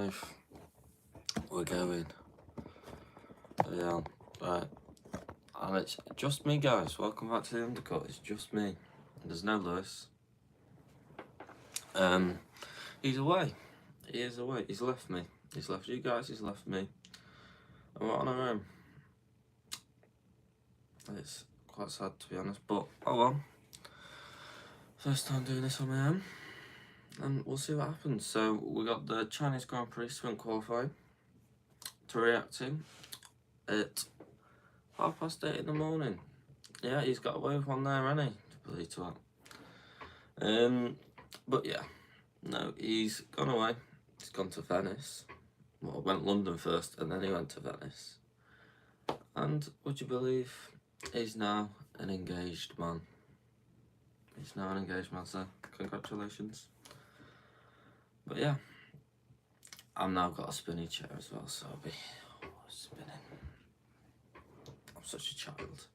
live. We're going. Yeah, right. And it's just me, guys. Welcome back to the Undercut. It's just me. There's no Lewis. He's away. He is away. He's left me. He's left you guys. He's left me. And we're on our own. It's quite sad, to be honest. But, oh well. First time doing this on my own. And we'll see what happens. So, we got the Chinese Grand Prix sprint qualifying to react to at 8:30 in the morning. Yeah, he's got away with one there, hasn't he? To believe to that. But yeah, no, he's gone away. He's gone to Venice. Well, went London first, and then he went to Venice. And would you believe he's now an engaged man? He's now an engaged man, so congratulations. But yeah, I've now got a spinny chair as well, so I'll be spinning. I'm such a child.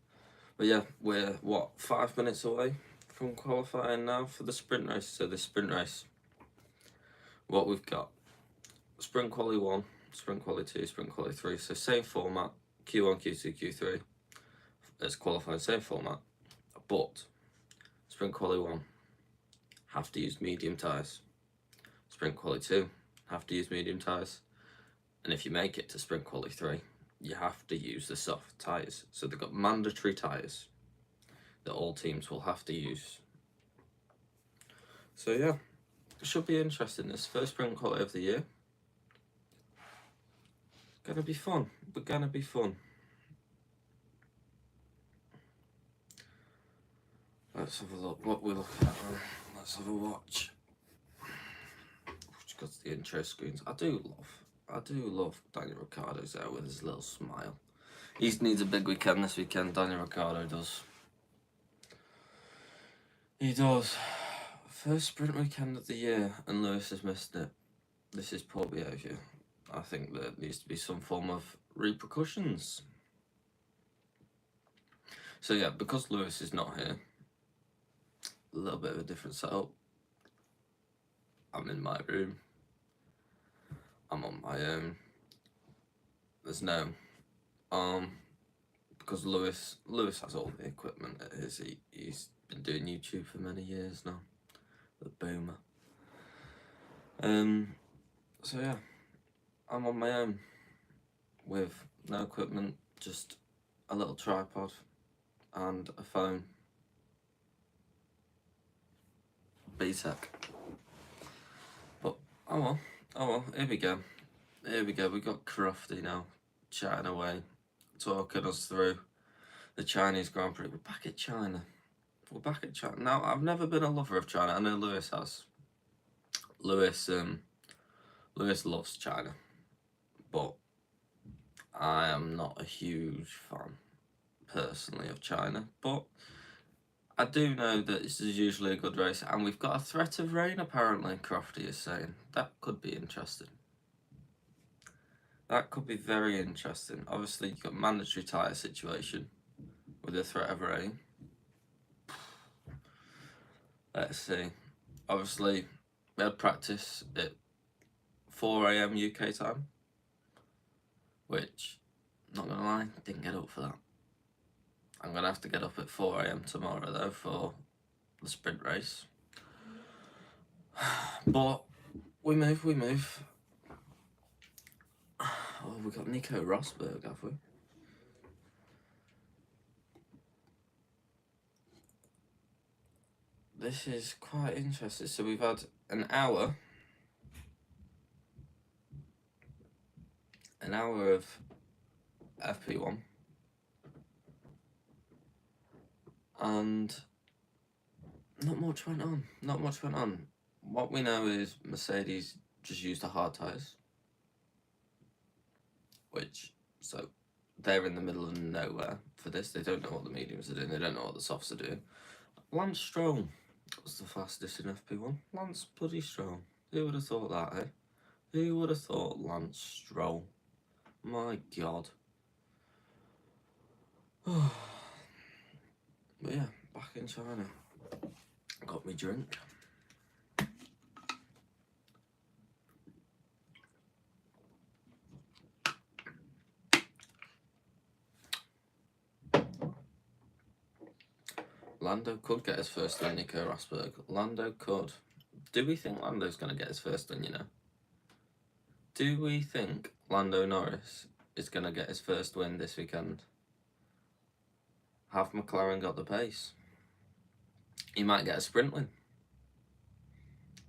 But yeah, we're, 5 minutes away from qualifying now for the sprint race. So the sprint race, what we've got, sprint quali 1, sprint quali 2, sprint quali 3. So same format, Q1, Q2, Q3. It's qualifying, same format. But sprint quali 1, have to use medium tyres. Sprint quali 2, have to use medium tyres. And if you make it to sprint quali 3, you have to use the soft tyres. So they've got mandatory tyres that all teams will have to use. So yeah, it should be interesting. This first sprint quality of the year. Gonna be fun. We're gonna be fun. Let's have a look what we're looking at. Let's have a watch. Which got the intro screens. I do love Daniel Ricciardo's there with his little smile. He needs a big weekend this weekend, Daniel Ricciardo does. He does. First sprint weekend of the year, and Lewis has missed it. This is poor behaviour. I think there needs to be some form of repercussions. So yeah, because Lewis is not here, a little bit of a different setup. I'm in my room. I'm on my own. There's no because Lewis has all the equipment at his. He's been doing YouTube for many years now. The boomer. So yeah, I'm on my own with no equipment, just a little tripod and a phone. B-Tech. But oh well, here we go. We got Crofty now, chatting away, talking us through the Chinese Grand Prix. We're back at China. Now, I've never been a lover of China. I know Lewis has. Lewis loves China, but I am not a huge fan, personally, of China. But I do know that this is usually a good race, and we've got a threat of rain, apparently, Crofty is saying. That could be interesting. That could be very interesting. Obviously, you've got mandatory tyre situation with a threat of rain. Let's see. Obviously, we had practice at 4 AM UK time, which, not gonna lie, didn't get up for that. I'm gonna have to get up at 4 AM tomorrow though for the sprint race. But we move. Oh, we got Nico Rosberg, have we? This is quite interesting. So we've had an hour of FP1, and not much went on. What we know is Mercedes just used the hard tyres, so they're in the middle of nowhere for this. They don't know what the mediums are doing, they don't know what the softs are doing. Lance Stroll was the fastest in FP1. Lance bloody Stroll. Who would have thought that, eh? Who would have thought Lance Stroll? My God. But yeah, back in China. Got me drink. Lando could get his first win, Nico Rosberg. Lando could. Do we think Lando's going to get his first win, you know? Do we think Lando Norris is going to get his first win this weekend? Have McLaren got the pace? He might get a sprint win.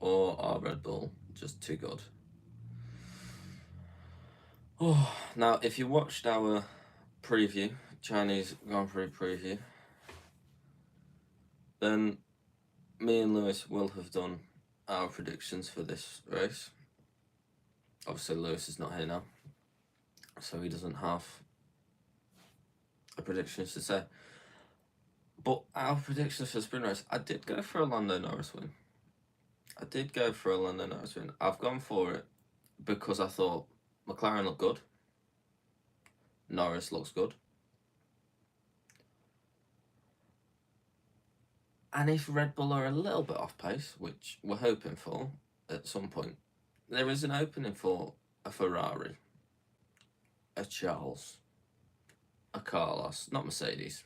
Or are Red Bull just too good? Oh, now, if you watched our preview, Chinese Grand Prix preview, then me and Lewis will have done our predictions for this race. Obviously, Lewis is not here now, so he doesn't have a prediction to say. But our predictions for the sprint race, I did go for a Lando Norris win. I've gone for it because I thought McLaren looked good. Norris looks good. And if Red Bull are a little bit off pace, which we're hoping for at some point, there is an opening for a Ferrari, a Charles, a Carlos, not Mercedes.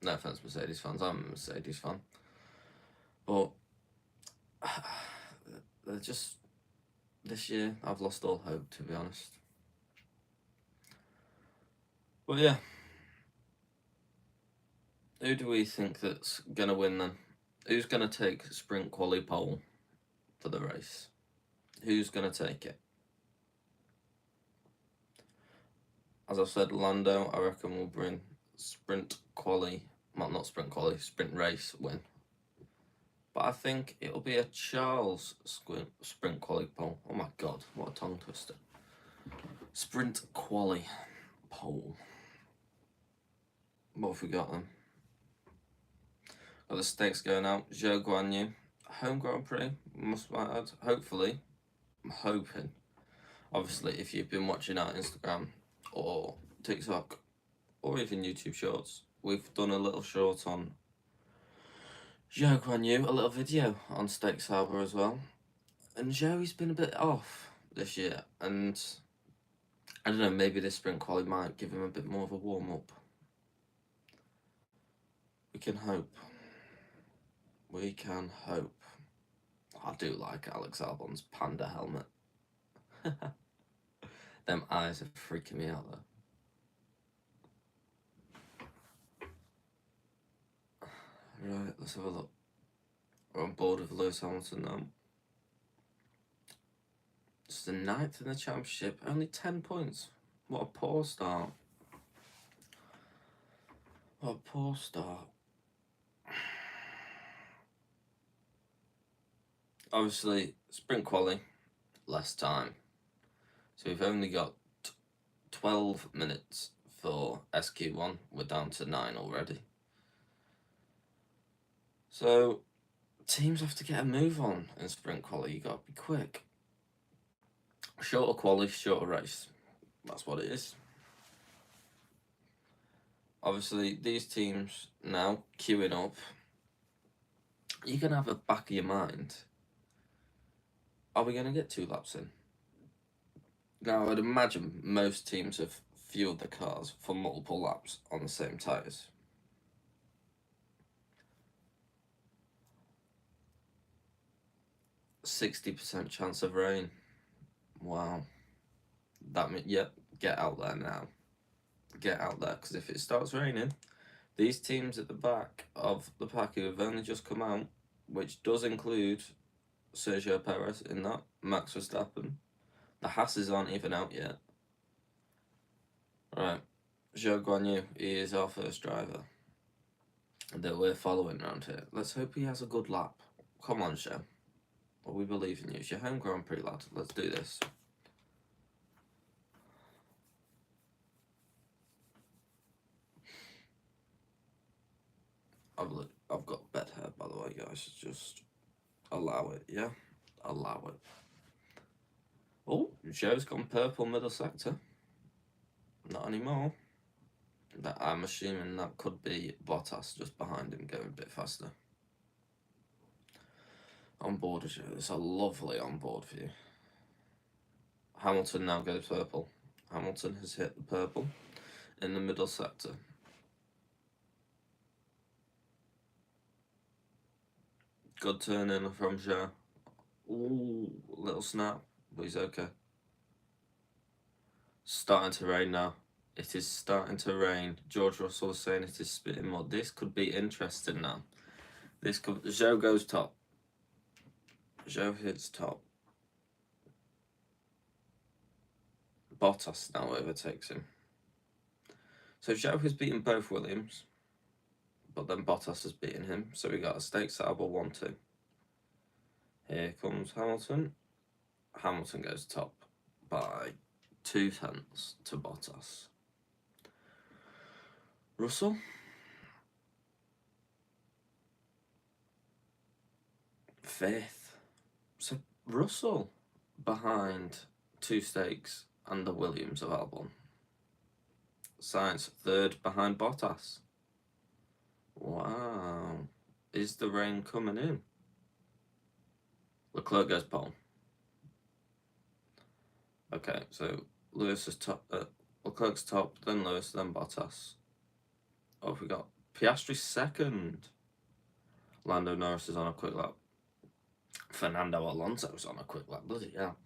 No offense, Mercedes fans. I'm a Mercedes fan. But they're just, this year, I've lost all hope, to be honest. But yeah. Who do we think that's going to win then? Who's going to take sprint quali pole for the race? Who's going to take it? As I've said, Lando, I reckon, will bring sprint quali, well, not sprint quali, sprint race win. But I think it'll be a Charles sprint quali pole. Oh my god, what a tongue twister. Sprint quali pole. What have we got then? Got the stakes going out. Zhou Guanyu, home Grand Prix, must add. Hopefully, I'm hoping. Obviously, if you've been watching our Instagram or TikTok or even YouTube Shorts, we've done a little short on Zhou Guanyu, a little video on Stakes Harbour as well. And Zhou's been a bit off this year, and I don't know, maybe this sprint quali might give him a bit more of a warm-up. We can hope. We can hope. I do like Alex Albon's panda helmet. Them eyes are freaking me out though. Right, let's have a look. We're on board with Lewis Hamilton now. It's the 9th in the championship, only 10 points. What a poor start. What a poor start. Obviously, sprint quali, less time. So we've only got 12 minutes for SQ1. We're down to 9 already. So teams have to get a move on in sprint quali. You got to be quick. Shorter quali, shorter race. That's what it is. Obviously, these teams now queuing up. You can have a back of your mind. Are we going to get 2 laps in? Now, I'd imagine most teams have fueled the cars for multiple laps on the same tyres. %60 chance of rain. Wow. That means, yep, get out there now. Get out there, because if it starts raining, these teams at the back of the pack who have only just come out, which does include Sergio Perez in that, Max Verstappen, the Hasses aren't even out yet. Right, Zhou Guanyu, he is our first driver that we're following around here. Let's hope he has a good lap. Come on, Zhou. Well, we believe in you. It's your home Grand Prix, lad. Let's do this. I've got bed hair, by the way, guys. Just allow it, yeah? Allow it. Oh, Zhou's gone purple middle sector. Not anymore. I'm assuming that could be Bottas just behind him going a bit faster. On board with Zhou. It's a lovely on board view. Hamilton now goes purple. Hamilton has hit the purple in the middle sector. Good turn in from Zhou. Ooh, little snap, but he's okay. Starting to rain now. It is starting to rain. George Russell is saying it is spitting mud. This could be interesting now. This could. Zhou goes top. Zhou hits top. Bottas now overtakes him. So Zhou has beaten both Williams, but then Bottas has beaten him. So we got a stake setable 1-2. Here comes Hamilton. Hamilton goes top by 2 tenths to Bottas. Russell. Fifth. So Russell behind 2 stakes and the Williams of Albon. Sainz third behind Bottas. Wow. Is the rain coming in? Leclerc goes pole. Okay, so Lewis is top. Leclerc's top, then Lewis, then Bottas. Oh, we got Piastri second. Lando Norris is on a quick lap. Fernando Alonso's on a quick lap. Bloody hell.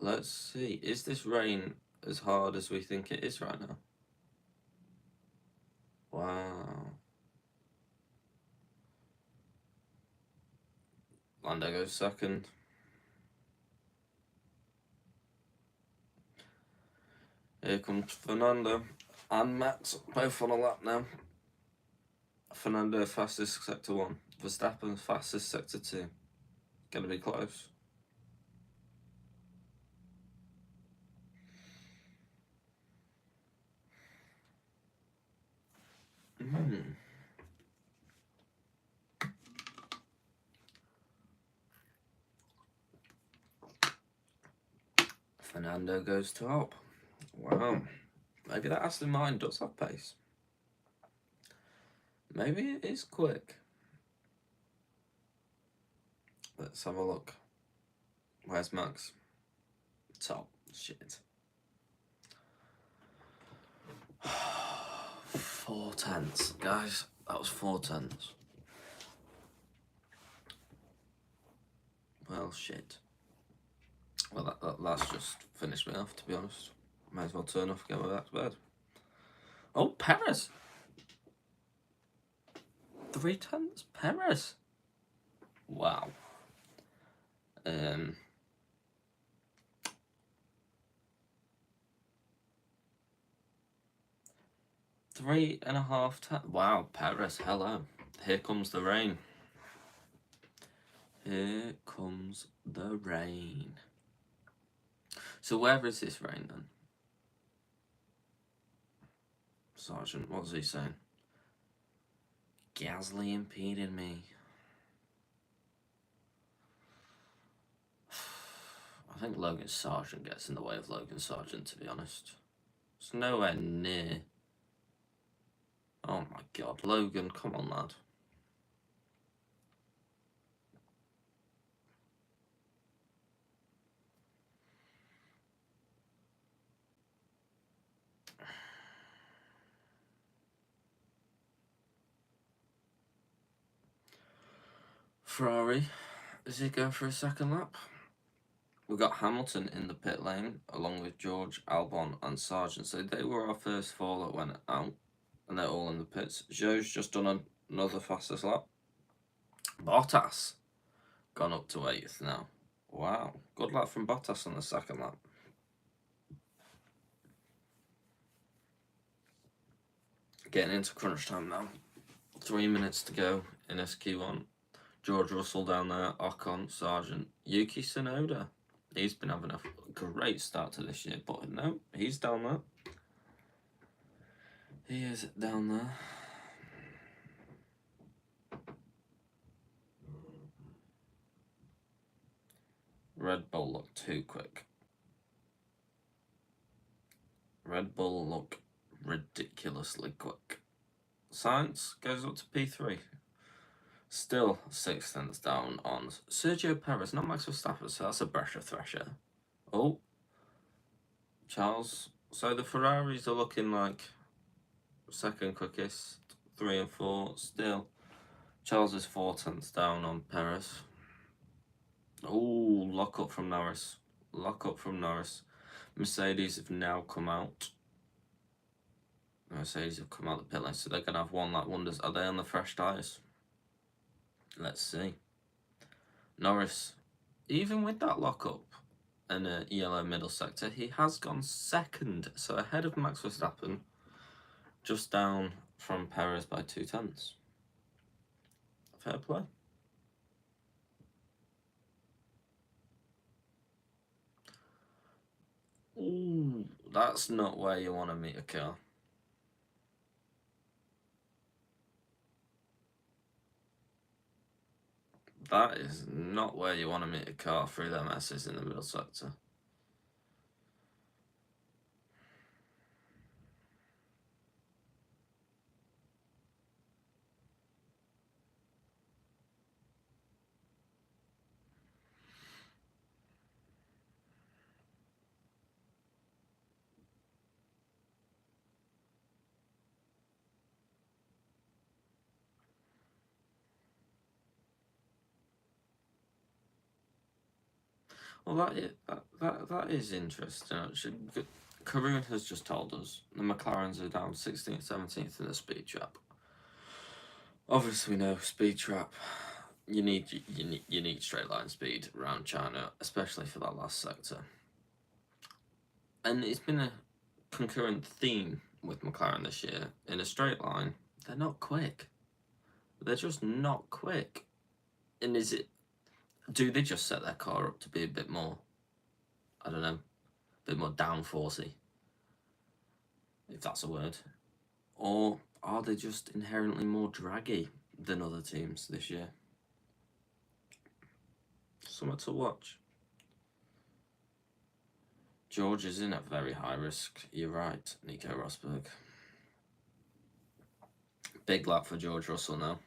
Let's see. Is this rain as hard as we think it is right now? Wow. Lando goes second. Here comes Fernando and Max, both on a lap now. Fernando fastest sector 1. Verstappen fastest sector 2. Gonna be close. Fernando goes top. Wow. Maybe that Aston Martin does have pace. Maybe it is quick. Let's have a look. Where's Max? Top. Shit. 4 tenths. Guys, that was 4 tenths. Well, shit. Well, that's just finished me off, to be honest. Might as well turn off and get back to bed. Oh, Perez! 3 tenths? Perez! Wow. 3.5 tenths. Wow, Perez, hello. Here comes the rain. Here comes the rain. So where is this rain then? Sergeant, what's he saying? Gasly impeded me. I think Logan Sargent gets in the way of Logan Sargent, to be honest. It's nowhere near. Oh my god, Logan, come on, lad. Ferrari, is he going for a second lap? We've got Hamilton in the pit lane, along with George, Albon and Sargent. So they were our first 4 that went out, and they're all in the pits. Zhou's just done another fastest lap. Bottas, gone up to 8th now. Wow, good lap from Bottas on the second lap. Getting into crunch time now. 3 minutes to go in SQ1. George Russell down there, Ocon, Sargent, Yuki Tsunoda. He's been having a great start to this year, but no, he's down there. He is down there. Red Bull look too quick. Red Bull look ridiculously quick. Sainz goes up to P3. Still 6 tenths down on Sergio Perez, not Max Verstappen, so that's a breath of fresh air. Oh, Charles. So the Ferraris are looking like second quickest, 3 and 4. Still, Charles is 4 tenths down on Perez. Oh, lock up from Norris. Lock up from Norris. Mercedes have now come out. Mercedes have come out the pit lane, so they're going to have one lap wonders. Are they on the fresh tyres? Let's see. Norris, even with that lock-up and a yellow middle sector, he has gone second, so ahead of Max Verstappen, just down from Perez by 2 tenths. Fair play. Ooh, that's not where you want to meet a car. That is not where you want to meet a car through them S's in the middle sector. Well, that is interesting, actually. Karun has just told us the McLarens are down 16th, 17th in the speed trap. Obviously, we know speed trap. You need straight line speed around China, especially for that last sector. And it's been a concurrent theme with McLaren this year. In a straight line, they're not quick. They're just not quick. And do they just set their car up to be a bit more, I don't know, a bit more downforcey, if that's a word? Or are they just inherently more draggy than other teams this year? Something to watch. George is in at very high risk. You're right, Nico Rosberg. Big lap for George Russell now.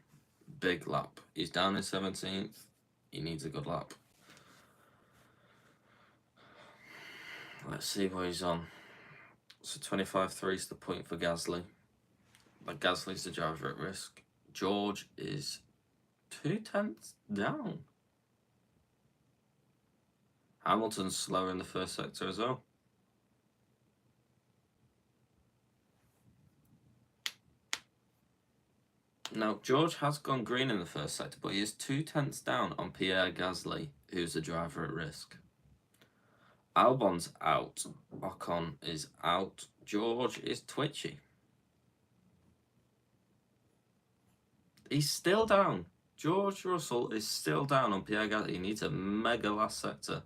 Big lap. He's down in 17th. He needs a good lap. Let's see what he's on. So 25.3 is the point for Gasly. But Gasly's the driver at risk. George is 2 tenths down. Hamilton's slower in the first sector as well. Now, George has gone green in the first sector, but he is 2 tenths down on Pierre Gasly, who's the driver at risk. Albon's out. Ocon is out. George is twitchy. He's still down. George Russell is still down on Pierre Gasly. He needs a mega last sector.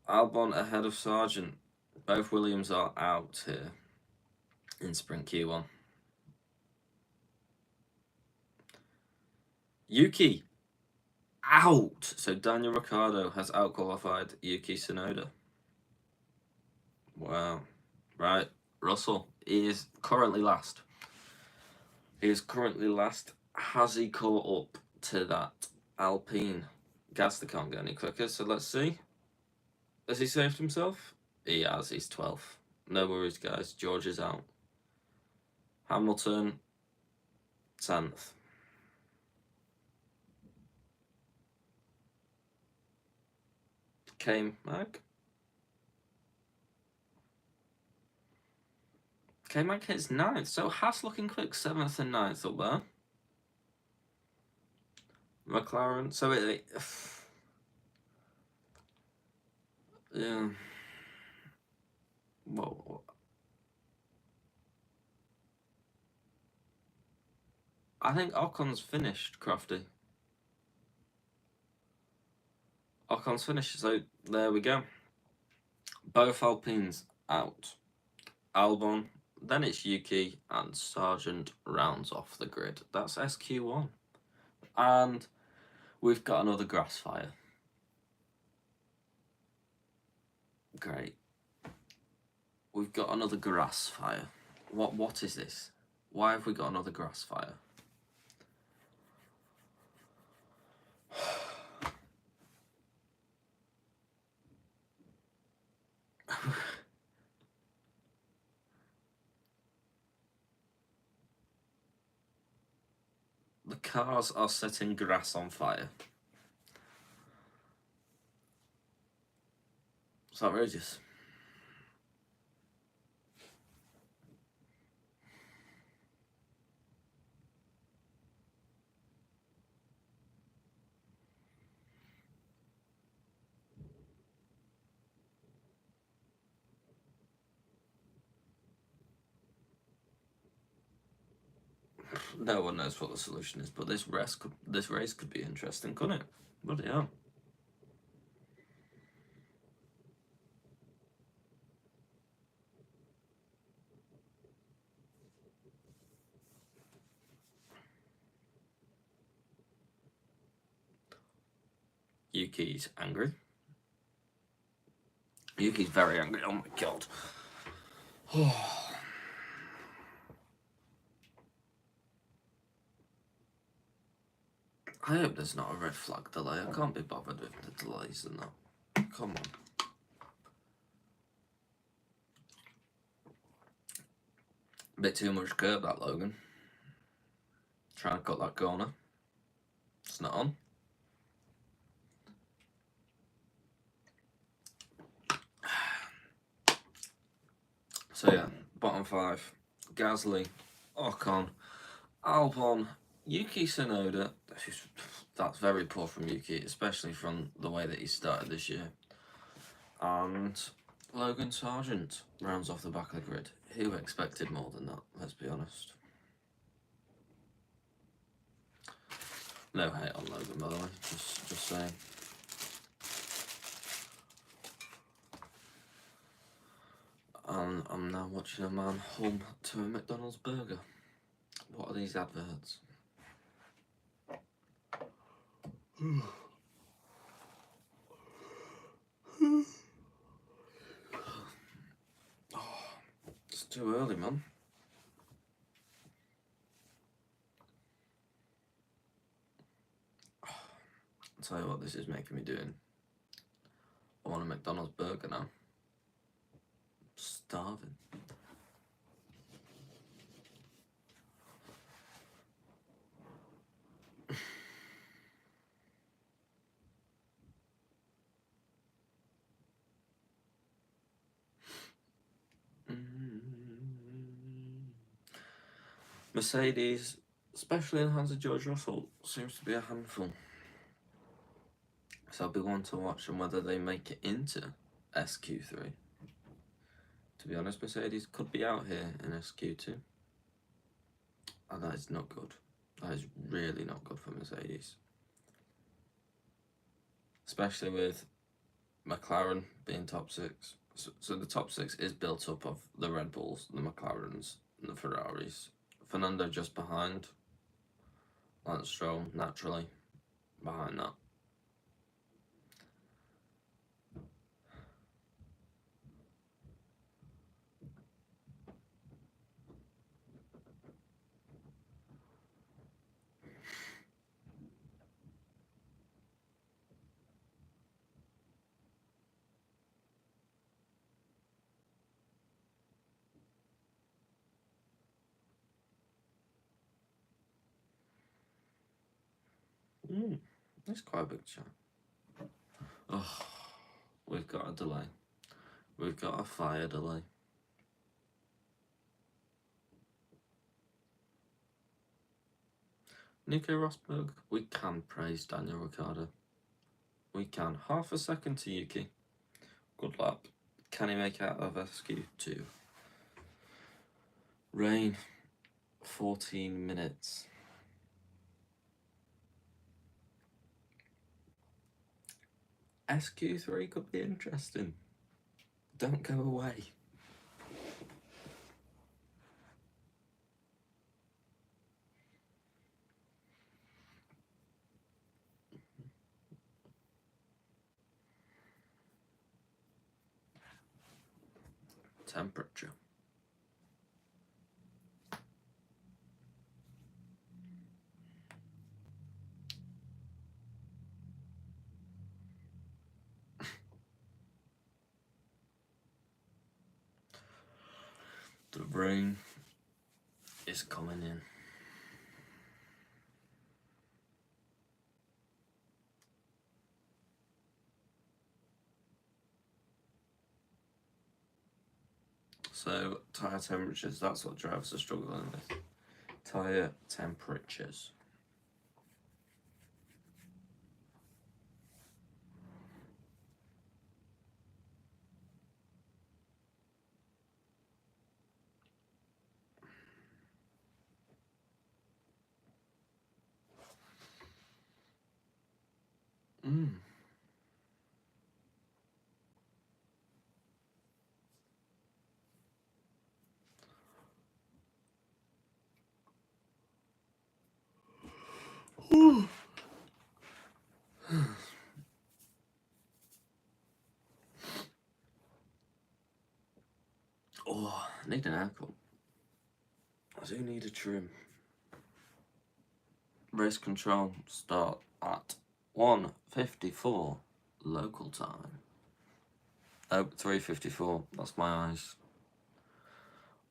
Albon ahead of Sargent. Both Williams are out here in Sprint Q1. Yuki out. So Daniel Ricciardo has outqualified Yuki Tsunoda. Wow. Right. Russell is currently last. He is currently last. Has he caught up to that Alpine? Gasly can't get any quicker, so let's see. Has he saved himself? He has. He's 12th. No worries, guys. George is out. Hamilton, 10th. K-Mag. K-Mag hits 9th. So Haas looking quick, 7th and 9th up there. McLaren. So yeah. Whoa. I think Ocon's finished, Crafty. Ocon's finished, so there we go. Both Alpines out. Albon, then it's Yuki, and Sargent rounds off the grid. That's SQ1. And we've got another grass fire. Great. We've got another grass fire. What is this? Why have we got another grass fire? Cars are setting grass on fire. It's outrageous. No one knows what the solution is, but this race could be interesting, couldn't it? Bloody hell. Yuki's angry. Yuki's very angry. Oh my god. I hope there's not a red flag delay. I can't be bothered with the delays and that. Come on. Bit too much curb, that Logan. Trying to cut that corner. It's not on. So yeah, bottom 5. Gasly, Ocon, Albon, Yuki Tsunoda. That's very poor from Yuki, especially from the way that he started this year. And Logan Sargent rounds off the back of the grid. Who expected more than that, let's be honest. No hate on Logan, by the way, just saying. And I'm now watching a man hum to a McDonald's burger. What are these adverts? Oh, it's too early, man. I'll tell you what this is making me doing. I want a McDonald's burger now. I'm starving. Mercedes, especially in the hands of George Russell, seems to be a handful. So I'll be one to watch on whether they make it into SQ3. To be honest, Mercedes could be out here in SQ2. And that is not good. That is really not good for Mercedes. Especially with McLaren being top 6. So the top 6 is built up of the Red Bulls, the McLarens, and the Ferraris. Fernando just behind. Lance Stroll, naturally, behind that. That's quite a big chat. Oh, we've got a delay. We've got a fire delay. Nico Rosberg, we can praise Daniel Ricciardo. We can. Half a second to Yuki. Good lap. Can he make out of SQ2? Rain, 14 minutes. SQ3 could be interesting. Don't go away. Temperature. The rain is coming in. So tyre temperatures, that's what drivers are struggling with. Tyre temperatures. Oh, I need an haircut. I do need a trim. Race control start at 1:54 local time. Oh, 3:54. That's my eyes.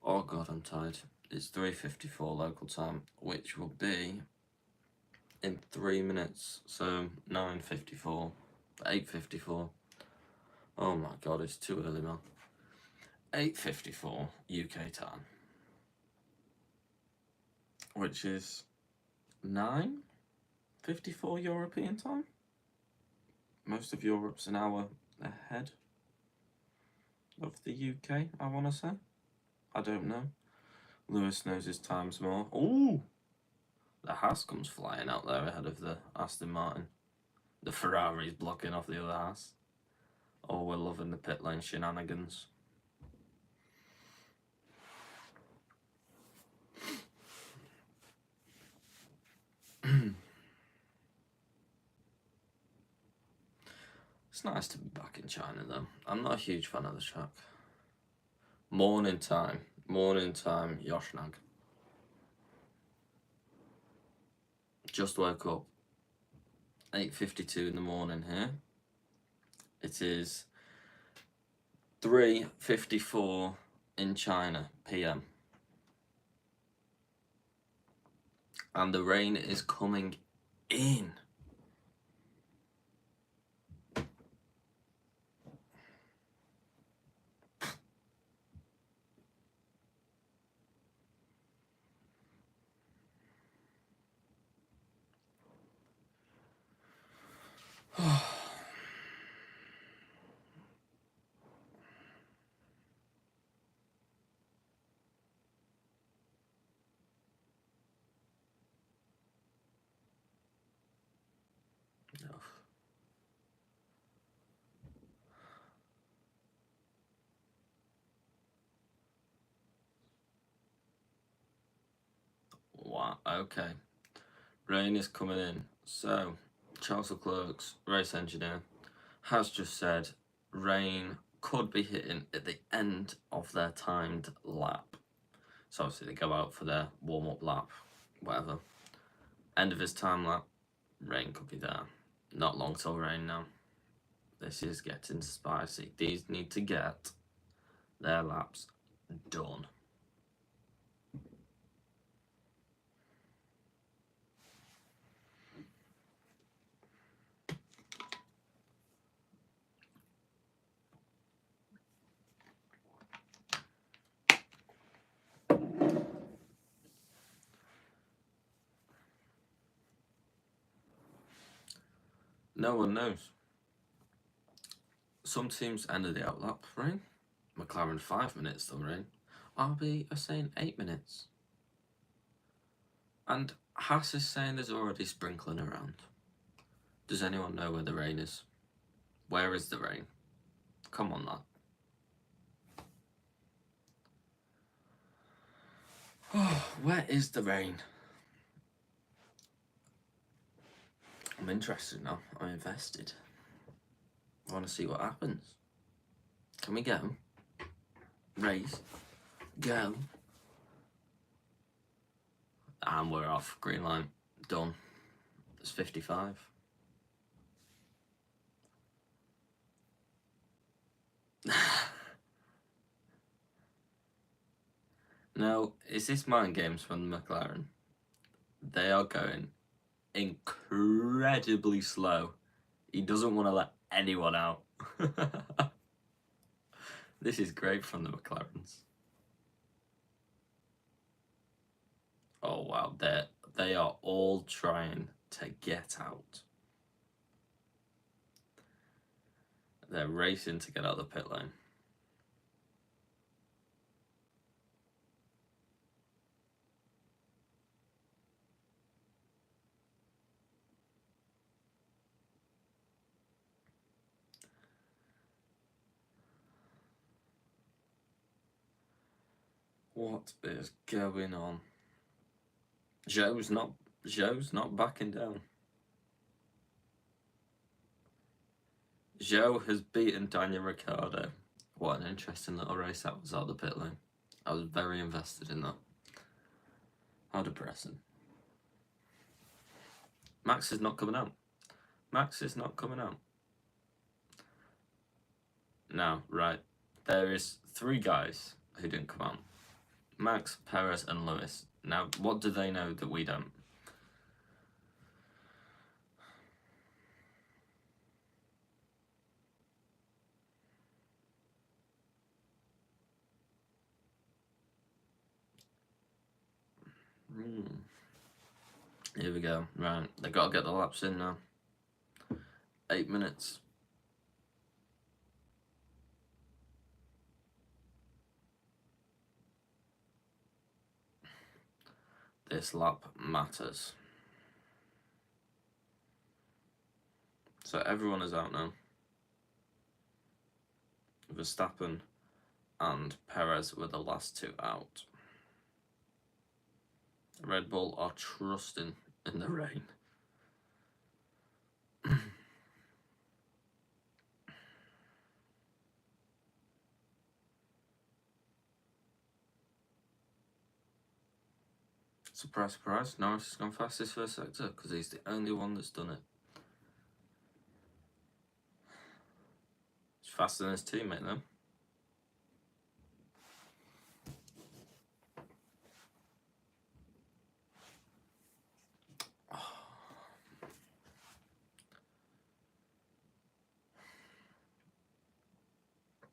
Oh god, I'm tired. It's 3:54 local time, which will be in 3 minutes. So 9:54, 8:54. Oh my god, it's too early, man. 8:54 UK time, which is 9:54 European time. Most of Europe's an hour ahead of the UK, I want to say. I don't know. Lewis knows his times more. Ooh! The Haas comes flying out there ahead of the Aston Martin. The Ferrari's blocking off the other Haas. Oh, we're loving the pit lane shenanigans. It's nice to be back in China, though. I'm not a huge fan of the track. Morning time, Yoshnag. Just woke up. 8:52 in the morning here. It is 3:54 in China PM. And the rain is coming in. Wow, okay. Rain is coming in. So, Charles Leclerc's race engineer has just said rain could be hitting at the end of their timed lap. So obviously they go out for their warm-up lap, whatever. End of his time lap, rain could be there. Not long till rain now. This is getting spicy. These need to get their laps done. No one knows. Some teams ended the outlap rain. McLaren 5 minutes till rain. RB are saying 8 minutes. And Haas is saying there's already sprinkling around. Does anyone know where the rain is? Where is the rain? Come on, lad. Oh, where is the rain? I'm interested now. I'm invested. I want to see what happens. Can we go? Race. Go. And we're off. Green line. Done. It's 55. Now, is this mind games from the McLaren? They are going incredibly slow. He doesn't want to let anyone out. This is great from the McLarens. Oh wow, they are all trying to get out. They're racing to get out of the pit lane. What is going on? Joe's not backing down. Joe has beaten Daniel Ricciardo. What an interesting little race that was out of the pit lane. I was very invested in that. How depressing. Max is not coming out. Max is not coming out. Now, right, there is 3 guys who didn't come out. Max, Perez and Lewis. Now, what do they know that we don't? Here we go. Right, they got to get the laps in now. 8 minutes. This lap matters. So everyone is out now. Verstappen and Perez were the last 2 out. Red Bull are trusting in the rain. Surprise, surprise, Norris has gone fastest first sector because he's the only one that's done it. He's faster than his teammate though.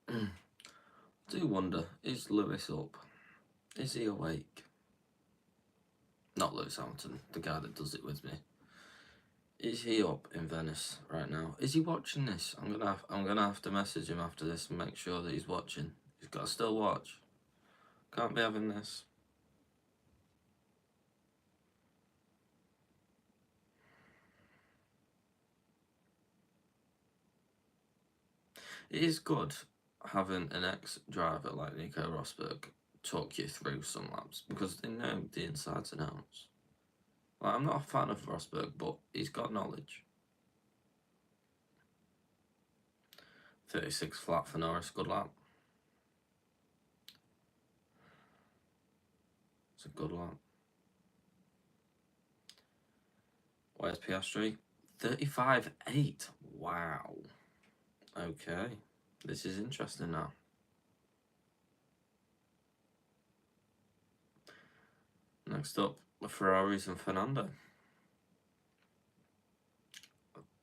I do wonder, is Lewis up? Is he awake? Not Lewis Hamilton, the guy that does it with me. Is he up in Venice right now? Is he watching this? I'm gonna have to message him after this and make sure that he's watching. He's got to still watch. Can't be having this. It is good having an ex-driver like Nico Rosberg talk you through some laps because they know the insides and outs. Like, I'm not a fan of Rosberg, but he's got knowledge. 36 flat for Norris, good lap. It's a good lap. Where's Piastri? 35.8. Wow. Okay. This is interesting now. Next up, the Ferraris and Fernando.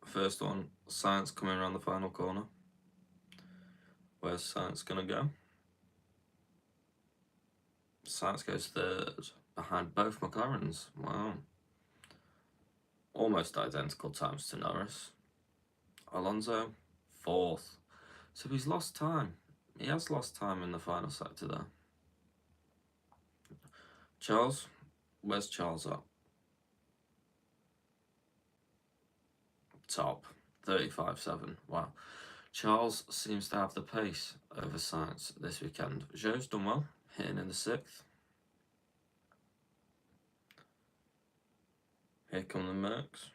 First one, Sainz coming around the final corner. Where's Sainz gonna go? Sainz goes 3rd, behind both McLarens. Wow. Almost identical times to Norris. Alonso, 4th. So he's lost time. He has lost time in the final sector there. Charles, where's Charles at? Top, 35.7. Wow. Charles seems to have the pace over Sainz this weekend. Zhou's done well, hitting in the 6th. Here come the Mercs.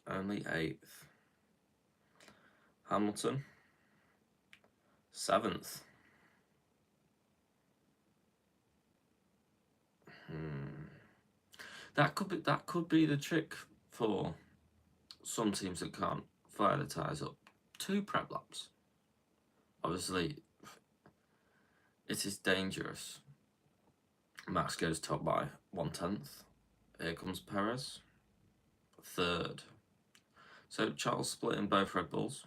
Only 8th. Hamilton, 7th. That could be the trick for some teams that can't fire the tyres up. 2 prep laps. Obviously, it is dangerous. Max goes top by 1/10. Here comes Perez, 3rd. So Charles split in both Red Bulls.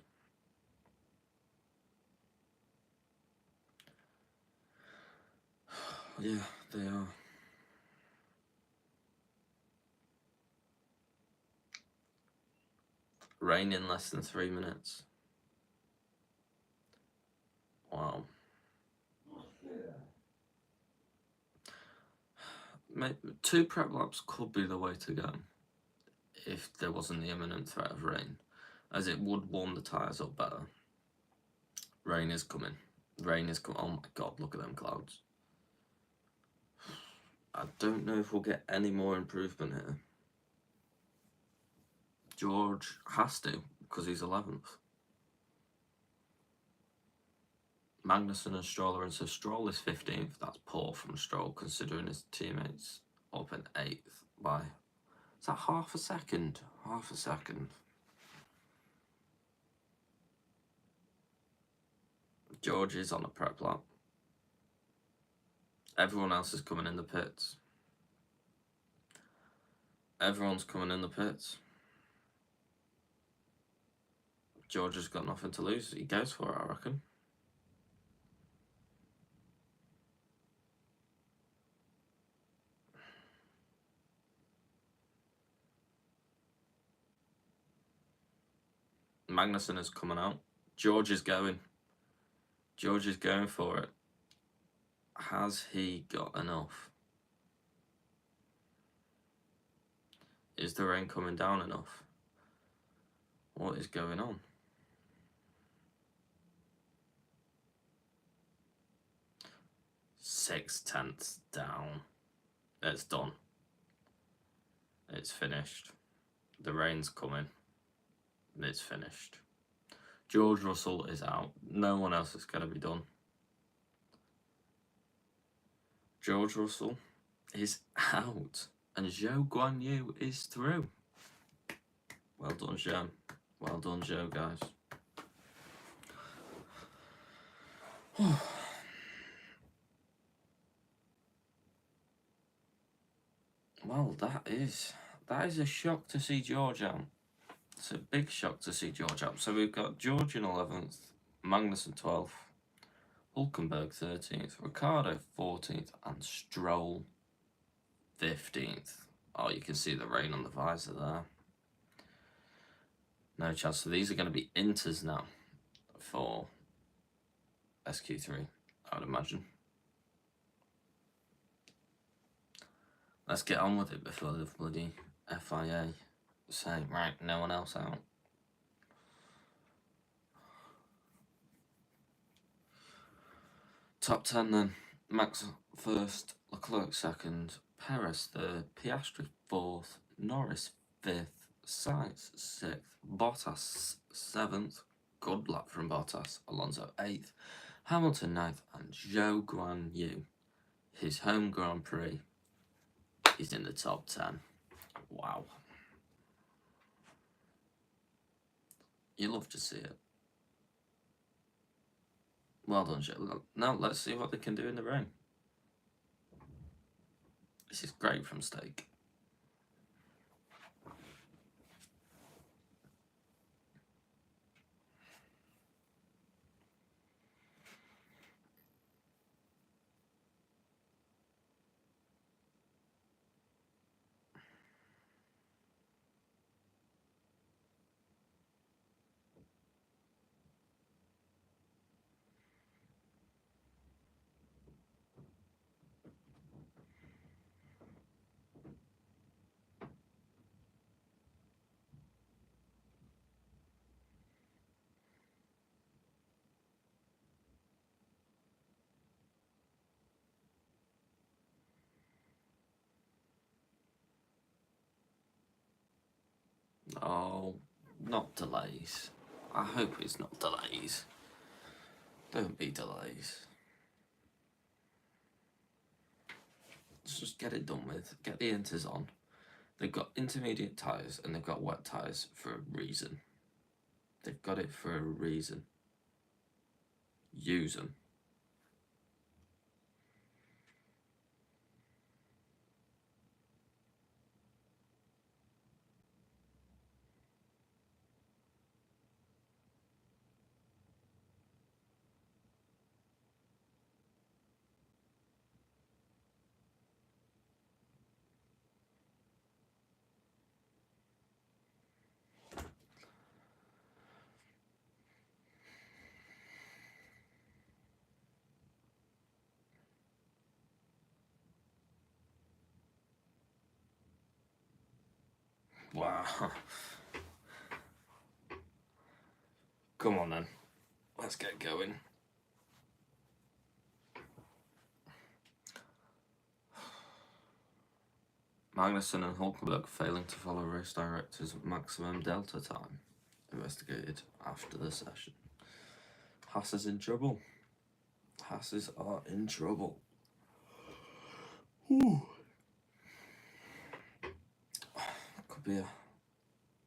Yeah, they are. Rain in less than 3 minutes. Wow. Maybe 2 prep laps could be the way to go if there wasn't the imminent threat of rain, as it would warm the tyres up better. Rain is coming. Rain is coming. Oh my god, look at them clouds. I don't know if we'll get any more improvement here. George has to, because he's 11th. Magnussen and Stroll are in, so Stroll is 15th. That's poor from Stroll, considering his teammates up in 8th by... Is that half a second? Half a second. George is on a prep lap. Everyone else is coming in the pits. Everyone's coming in the pits. George has got nothing to lose. He goes for it, I reckon. Magnussen is coming out. George is going. George is going for it. Has he got enough? Is the rain coming down enough? What is going on? Six tenths down. It's done. It's finished. The rain's coming. It's finished. George Russell is out. No one else is going to be done. George Russell is out. And Zhou Guanyu is through. Well done, Zhou. Well done, Zhou, guys. Well, that is a shock to see George out. It's a big shock to see George out. So we've got George in 11th, Magnussen 12th, Hulkenberg 13th, Ricciardo 14th, and Stroll 15th. Oh, you can see the rain on the visor there. No chance. So these are going to be inters now for SQ3, I would imagine. Let's get on with it before the bloody FIA say, right, no one else out. Top 10 then. Max first, Leclerc second, Perez third, Piastri fourth, Norris fifth, Sainz sixth, Bottas seventh, good lap from Bottas, Alonso eighth, Hamilton ninth, and Zhou Guanyu, his home Grand Prix, is in the top 10. Wow. You love to see it. Well done, Zhou. Now let's see what they can do in the rain. This is great from Stake. Oh, not delays. I hope it's not delays. Don't be delays. Let's just get it done with. Get the inters on. They've got intermediate tyres and they've got wet tyres for a reason. They've got it for a reason. Use them. Wow. Come on then. Let's get going. Magnussen and Hulkenberg failing to follow race director's maximum delta time. Investigated after the session. Haas is in trouble. Haas's are in trouble. Ooh. Could be a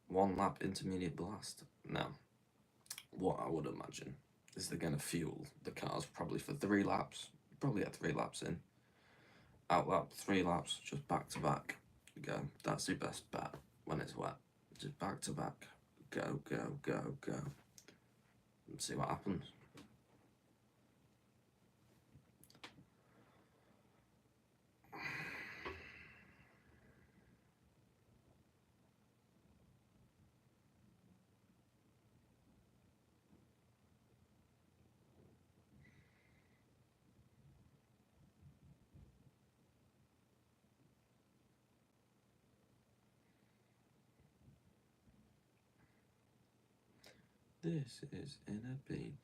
one-lap intermediate blast. Now, what I would imagine is they're going to fuel the cars probably for 3 laps. Probably get 3 laps in. Out lap, 3 laps, just back to back. Go. That's your best bet when it's wet. Just back to back. Go, go, go, go. And see what happens. This is Inner Peace.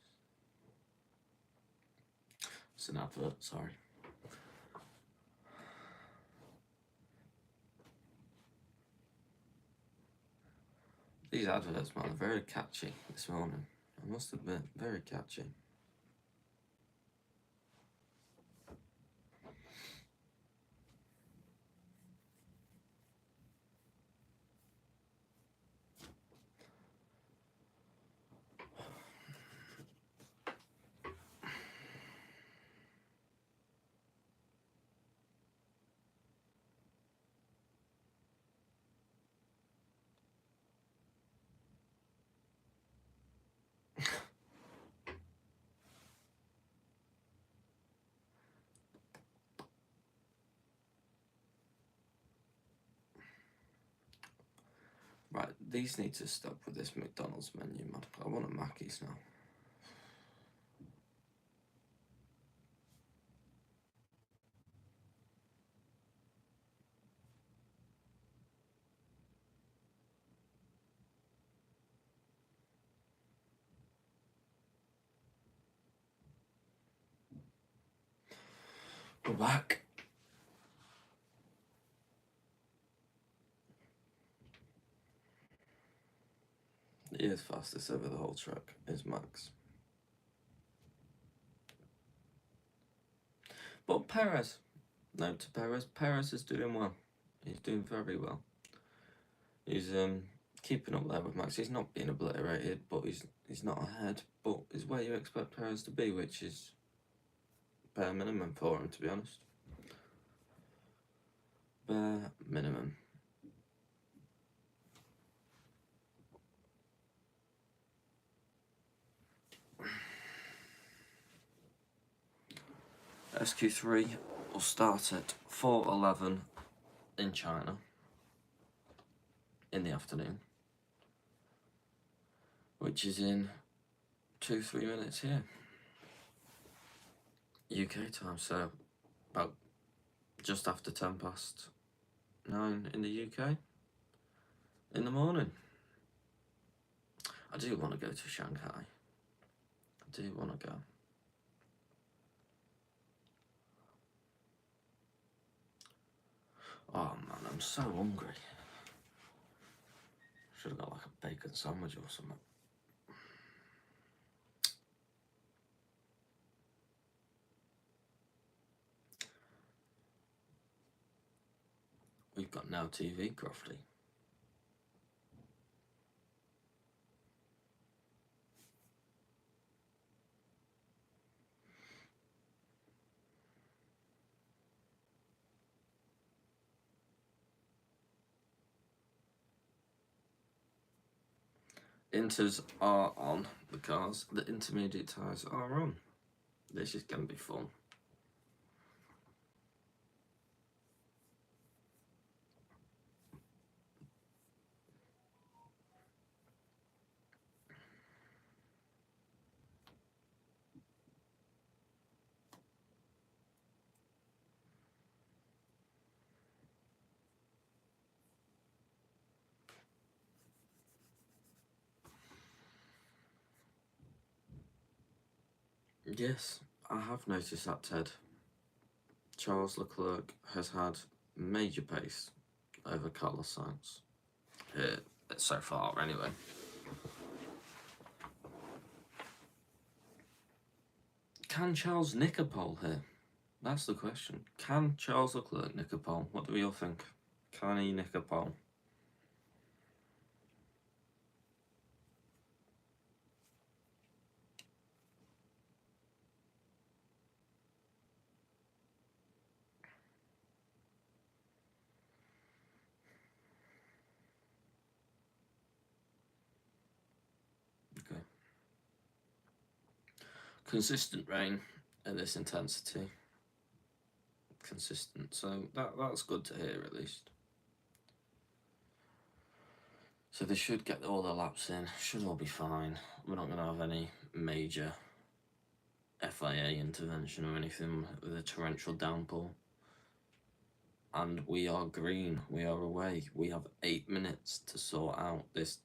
It's an advert, sorry. These adverts, man, are very catchy this morning. I must admit, very catchy. Right, these need to stop with this McDonald's menu, man. I want a Mackey's now. We're back. He is fastest over the whole track, is Max. But Perez, note to Perez, Perez is doing well. He's doing very well. He's keeping up there with Max. He's not being obliterated, but he's not ahead. But he's where you expect Perez to be, which is bare minimum for him, to be honest. Bare minimum. SQ3 will start at 4:11 in China in the afternoon, which is in 2-3 minutes here. UK time, so about just after 9:10 in the UK in the morning. I do want to go to Shanghai. I do want to go. Oh man, I'm so hungry. Should have got like a bacon sandwich or something. We've got Now TV, Crofty. Inters are on the cars. The intermediate tyres are on. This is going to be fun. Yes, I have noticed that, Ted. Charles Leclerc has had major pace over Carlos Sainz. So far, anyway. Can Charles nick a pole here? That's the question. Can Charles Leclerc nick a pole? What do we all think? Can he nick a pole? Okay. Consistent rain at this intensity. Consistent, so that's good to hear at least. So they should get all the laps in, should all be fine. We're not going to have any major FIA intervention or anything with a torrential downpour. And we are green, we are away. We have 8 minutes to sort out this.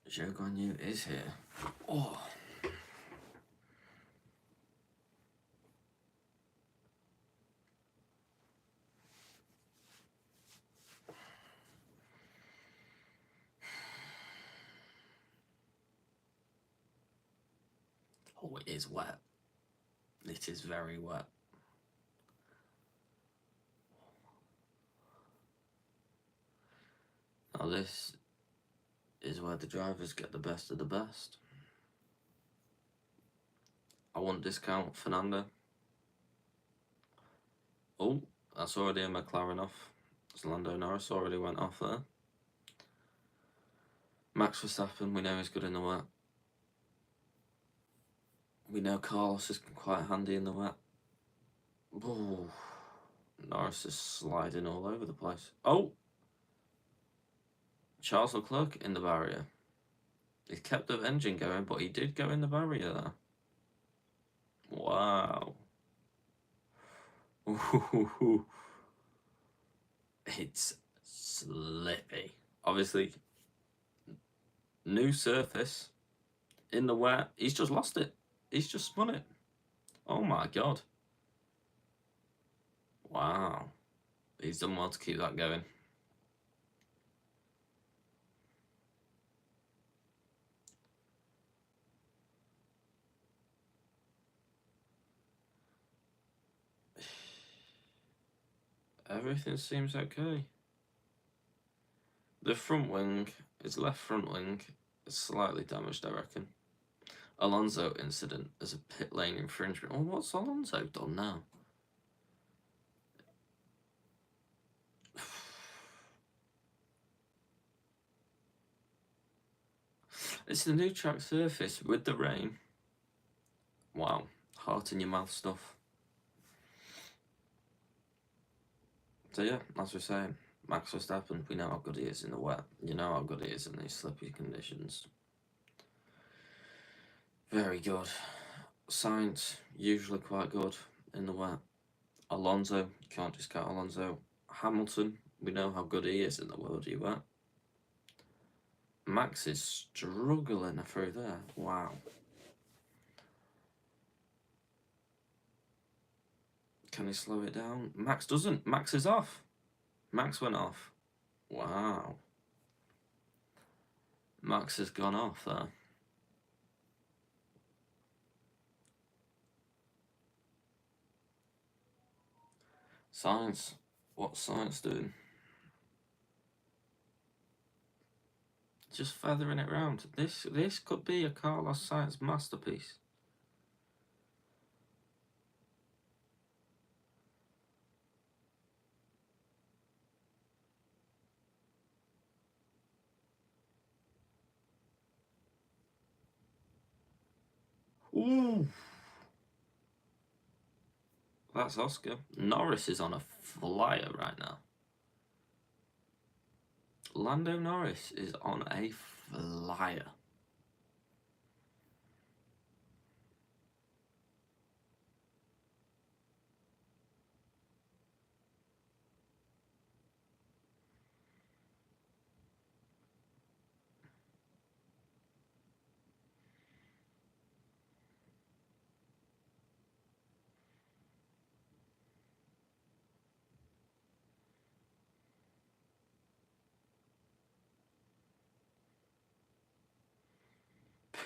Zhou Guanyu is here. Oh. Oh, it is wet. It is very wet. Now this is where the drivers get the best of the best. I won't discount Fernando. Oh, that's already a McLaren off. Lando Norris already went off there. Max Verstappen, we know he's good in the wet. We know Carlos is quite handy in the wet. Ooh, Norris is sliding all over the place. Oh! Charles Leclerc in the barrier. He kept the engine going, but he did go in the barrier there. Wow. Ooh. It's slippy. Obviously, new surface in the wet. He's just lost it. He's just spun it. Oh my god. Wow. He's done well to keep that going. Everything seems okay. The front wing, his left front wing, is slightly damaged, I reckon. Alonso incident as a pit lane infringement. Oh, what's Alonso done now? It's the new track surface with the rain. Wow, heart in your mouth stuff. So yeah, as we're saying, Max Verstappen, we know how good he is in the wet. You know how good he is in these slippy conditions. Very good. Sainz, usually quite good in the wet. Alonso, you can't discount Alonso. Hamilton, we know how good he is in the world you wet. Max is struggling through there. Wow. Can he slow it down? Max doesn't. Max is off. Max went off. Wow. Max has gone off there. Sainz. What's Sainz doing? Just feathering it round. This could be a Carlos Sainz masterpiece. Ooh. That's Oscar. Norris is on a flyer right now. Lando Norris is on a flyer.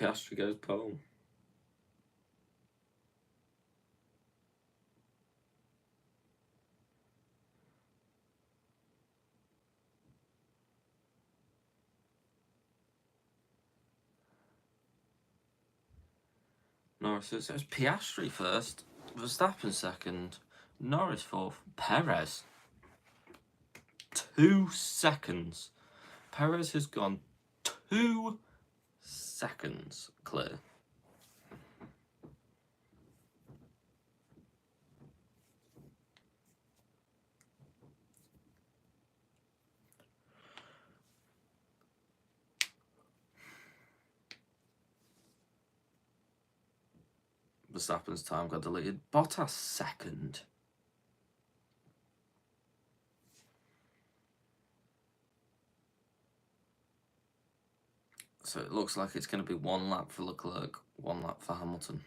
Piastri goes pole. Norris, it says Piastri first, Verstappen second, Norris fourth, Perez 2 seconds. Perez has gone 2 seconds clear. Verstappen's time got deleted. Bottas second. So it looks like it's going to be 1 lap for Leclerc, 1 lap for Hamilton.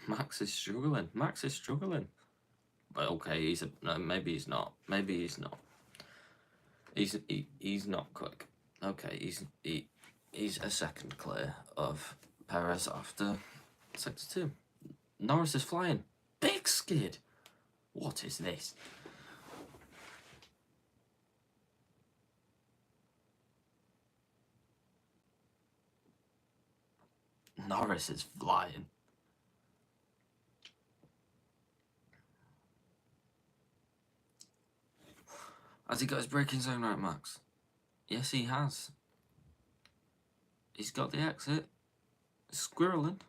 Max is struggling. Max is struggling. But okay, no, maybe he's not. Maybe he's not. He's not quick. Okay, he's a second clear of Perez after sector 2. Norris is flying. Big skid. What is this? Norris is flying. Has he got his braking zone right, Max? Yes, he has. He's got the exit. Squirreling.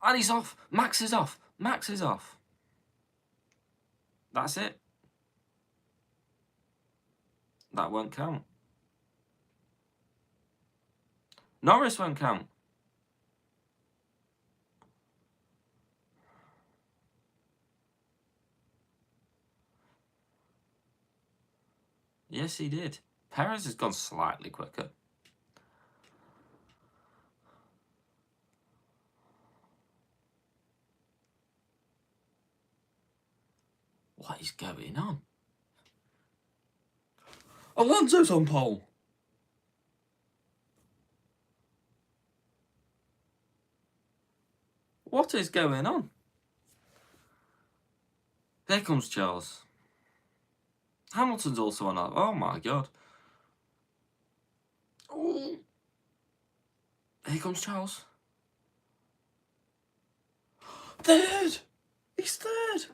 And he's off. Max is off. Max is off. That's it. That won't count. Norris won't count. Yes, he did. Perez has gone slightly quicker. What is going on? Alonso's on pole. What is going on? Here comes Charles. Hamilton's also on. Oh my god. Oh. Here comes Charles. Third! He's third!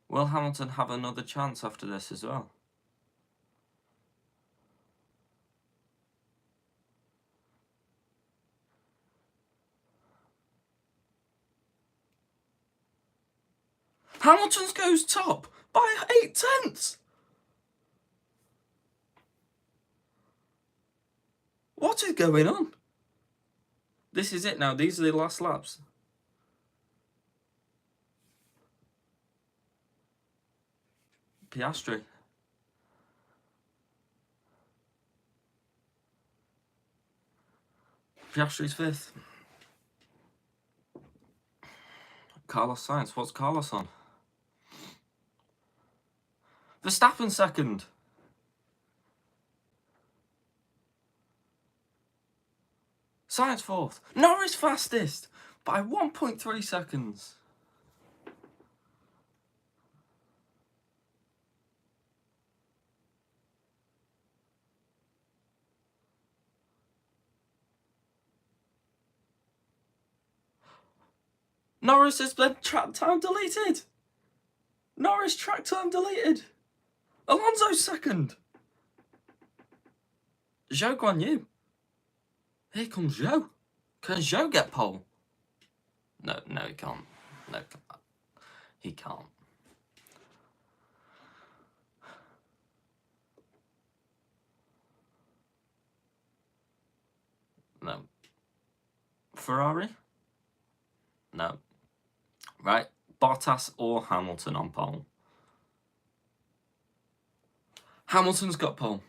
Will Hamilton have another chance after this as well? Hamilton goes top by 8/10. What is going on? This is it now. These are the last laps. Piastri. Piastri's 5th. Carlos Sainz. What's Carlos on? Verstappen 2nd. Sainz 4th. Norris fastest by 1.3 seconds. Norris has been track time deleted. Norris track time deleted. Alonso's 2nd. Zhou Guan Yu. Here comes Zhou. Can Zhou get pole? No, he can't. No, he can't. No. Ferrari? No. Right, Bottas or Hamilton on pole? Hamilton's got pole.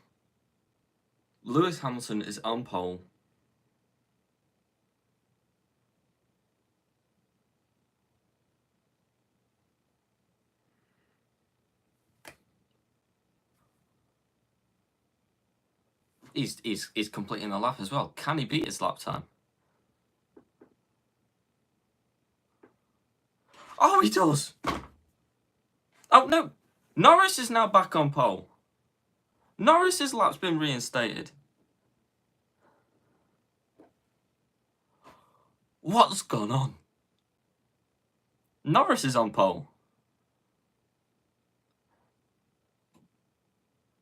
Lewis Hamilton is on pole. He's completing the lap as well. Can he beat his lap time? Oh, he does! Oh, no. Norris is now back on pole. Norris's lap's been reinstated. What's gone on? Norris is on pole.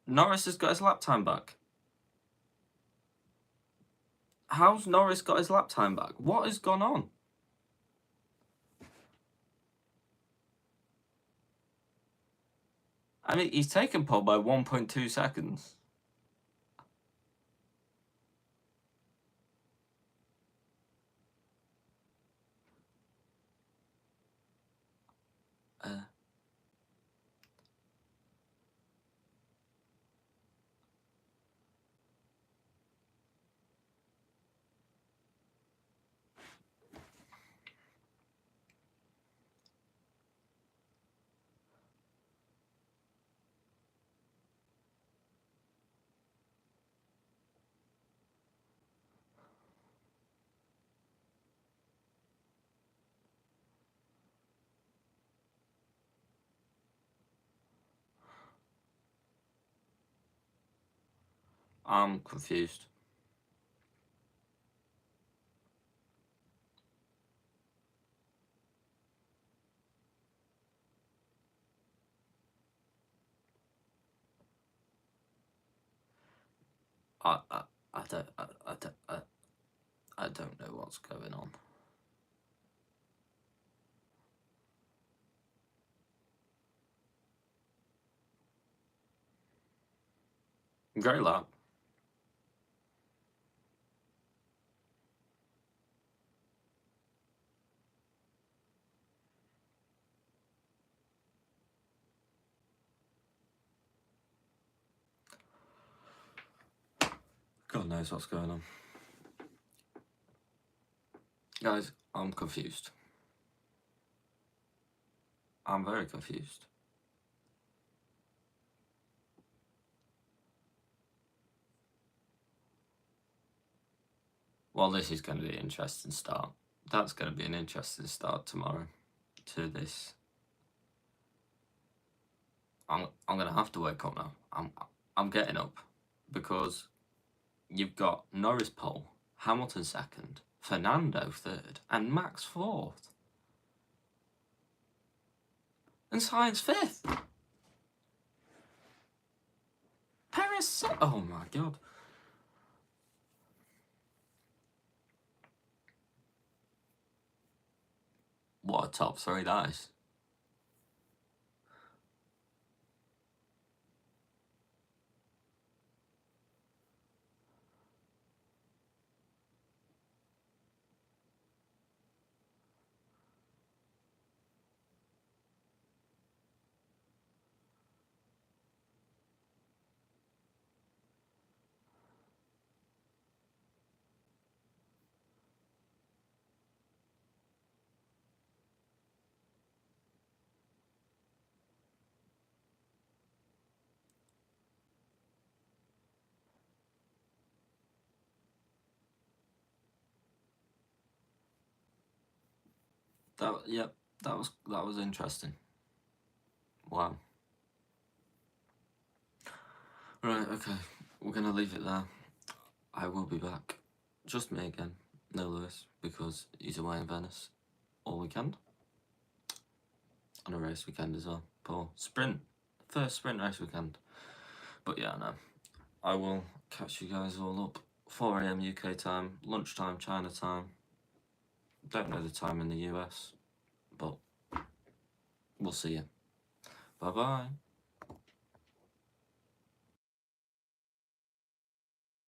Norris has got his lap time back. How's Norris got his lap time back? What has gone on? I mean, he's taken pole by 1.2 seconds. I'm confused. I don't know what's going on. Great lap. God knows what's going on. Guys, I'm confused. I'm very confused. Well, this is going to be an interesting start. That's going to be an interesting start tomorrow to this. I'm going to have to wake up now. I'm getting up because you've got Norris pole, Hamilton second, Fernando third, and Max fourth. And Sainz fifth. Perez oh my god. What a top three that is. That was interesting. Wow. Right, okay. We're gonna leave it there. I will be back. Just me again. No Lewis, because he's away in Venice all weekend. On a race weekend as well. Poor sprint. First sprint race weekend. But yeah, no. I will catch you guys all up. 4 AM UK time, lunchtime China time. Don't know the time in the US, but we'll see you. Bye bye.